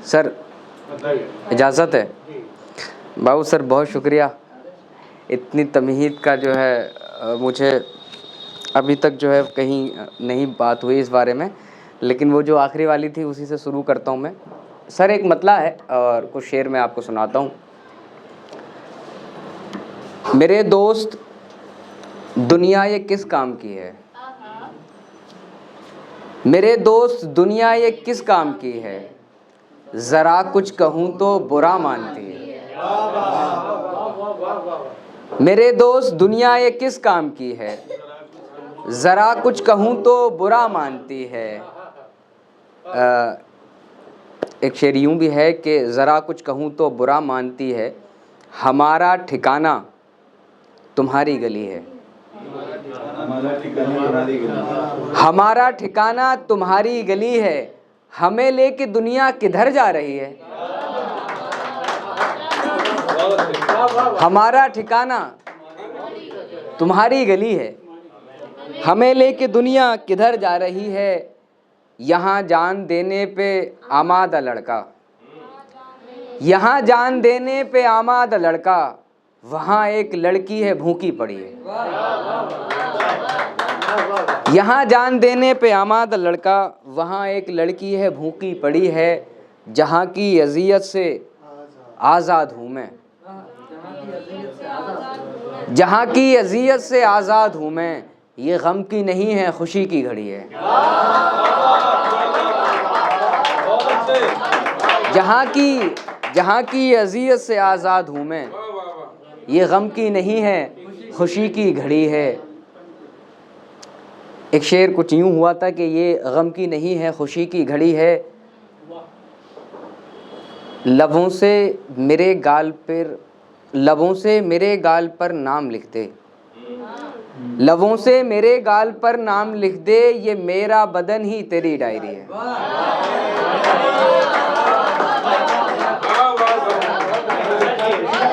Sir इजाज़त है? बाबू sir बहुत शुक्रिया, इतनी तमहीद का जो है मुझे अभी तक जो है कहीं नहीं बात हुई इस बारे में, लेकिन वो जो आखिरी वाली थी उसी से शुरू करता हूँ मैं। सर एक मतला है और कुछ शेर मैं आपको सुनाता हूँ। मेरे दोस्त दुनिया ये किस काम की है, मेरे दोस्त दुनिया ये किस काम की है, ज़रा कुछ कहूँ तो बुरा मानती है। मेरे दोस्त दुनिया ये किस काम की है, ज़रा कुछ कहूँ तो बुरा मानती है। एक शेर यूँ भी है कि ज़रा कुछ कहूँ तो बुरा मानती है, हमारा ठिकाना तुम्हारी गली है। हमारा ठिकाना तुम्हारी गली है, हमें लेके दुनिया किधर जा रही है। हमारा ठिकाना तुम्हारी गली है, हमें लेके दुनिया किधर जा रही है। यहाँ जान देने पे आमादा लड़का, यहाँ जान देने पे आमादा लड़का, वहाँ एक लड़की है भूखी पड़ी है। यहाँ जान देने पे आमादा लड़का, वहाँ एक लड़की है भूखी पड़ी है। जहाँ की अज़ियत से आज़ाद हूँ मैं, जहाँ की अज़ियत से आज़ाद हूँ मैं, ये गम की नहीं है खुशी की घड़ी है। जहाँ की अज़ियत से आज़ाद हूँ मैं, ये गम की नहीं है खुशी की घड़ी है। एक शेर कुछ यूँ हुआ था कि ये गम की नहीं है खुशी की घड़ी है। लबों से मेरे गाल पर नाम लिख दे, लबों से मेरे गाल पर नाम लिख दे, ये मेरा बदन ही तेरी डायरी है।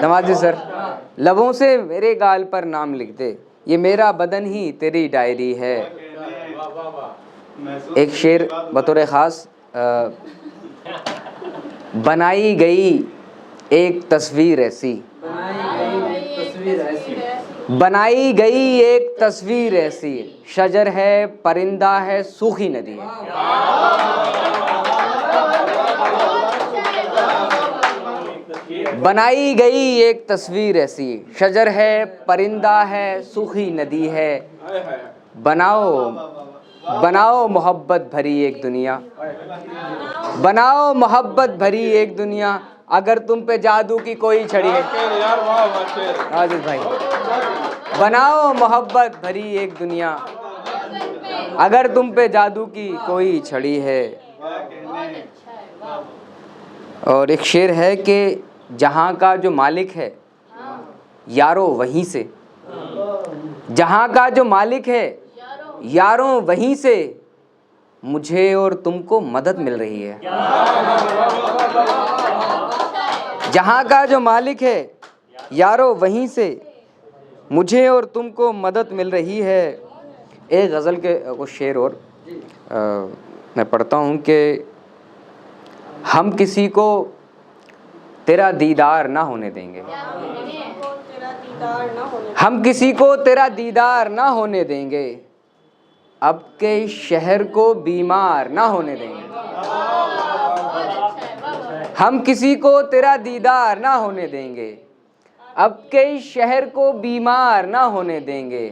नवाजी सर, लबों से मेरे गाल पर नाम लिख दे, ये मेरा बदन ही तेरी डायरी है। एक शेर बतौर ख़ास बनाई गई एक तस्वीर ऐसी, बनाई गई एक तस्वीर ऐसी, शजर है परिंदा है सूखी नदी है। बनाई गई एक तस्वीर ऐसी, शजर है परिंदा है सूखी नदी है। बनाओ मोहब्बत भरी एक दुनिया, बनाओ मोहब्बत भरी एक दुनिया, अगर तुम पे जादू की कोई छड़ी है। आजिज़ भाई, बनाओ मोहब्बत भरी एक दुनिया, अगर तुम पे जादू की कोई छड़ी है। और एक शेर है कि जहाँ का जो मालिक है यारो वहीं से, जहाँ का जो मालिक है यारों वहीं से, मुझे और तुमको मदद मिल रही है। जहाँ का जो मालिक है यारों वहीं से, मुझे और तुमको मदद मिल रही है। एक गज़ल के कुछ शेर और मैं पढ़ता हूँ कि हम किसी को तेरा दीदार ना होने देंगे, हम किसी को तेरा दीदार ना होने देंगे, अब के शहर को बीमार ना होने देंगे। हम किसी को तेरा दीदार ना होने देंगे, अब के शहर को बीमार ना होने देंगे,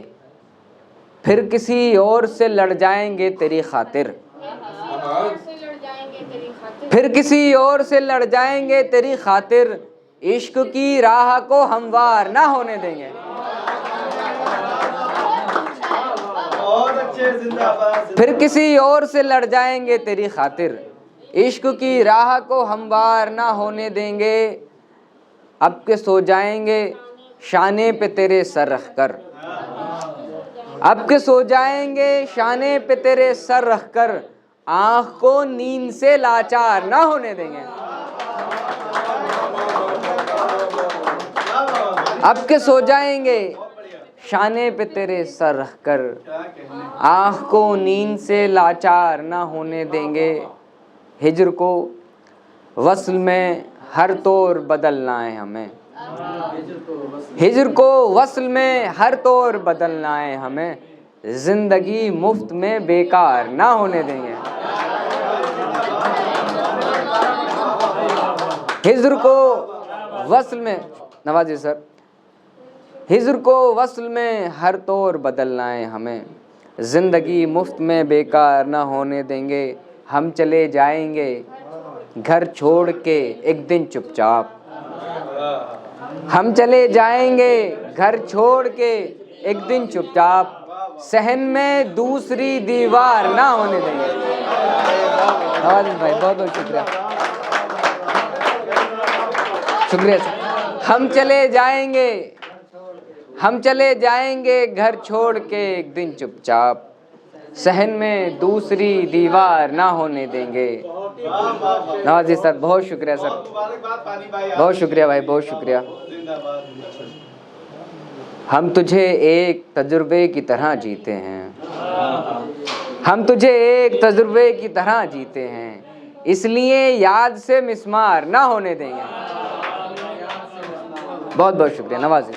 फिर किसी और से लड़ जाएंगे तेरी खातिर, फिर किसी और से लड़ जाएंगे तेरी खातिर, इश्क की राह को हमवार ना होने देंगे। फिर किसी और से लड़ जाएंगे तेरी खातिर, इश्क की राह को हमवार ना होने देंगे, अब के सो जाएंगे शाने पे तेरे सर रख कर, अब के सो जाएंगे शाने पे तेरे सर रख कर, आँख को नींद से लाचार ना होने देंगे। अब के सो जाएंगे शाने पे तेरे सर रख कर, आँख को नींद से लाचार ना होने देंगे। हिज्र को वस्ल में हर तौर बदलना है हमें, हिज्र को वस्ल में हर तौर बदलना है हमें, ज़िंदगी मुफ्त में बेकार ना होने देंगे। हिज्र को वस्ल में, नवाजी सर, हिज्र को वस्ल में हर तौर बदलना है हमें, ज़िंदगी मुफ्त में बेकार ना होने देंगे। हम चले जाएंगे घर छोड़ के एक दिन चुपचाप, हम चले जाएंगे घर छोड़ के एक दिन चुपचाप, सहन में दूसरी दीवार ना होने देंगे। भाई बहुत बहुत शुक्रिया, शुक्रिया सर। हम चले जाएंगे घर छोड़ के एक दिन चुपचाप, सहन में दूसरी दीवार ना होने देंगे। नवाजी सर बहुत शुक्रिया सर, बहुत शुक्रिया भाई, बहुत शुक्रिया। हम तुझे एक तजुर्बे की तरह जीते हैं, हम तुझे एक तजुर्बे की तरह जीते हैं, इसलिए याद से मिस्मार ना होने देंगे। बहुत बहुत शुक्रिया नवाजी।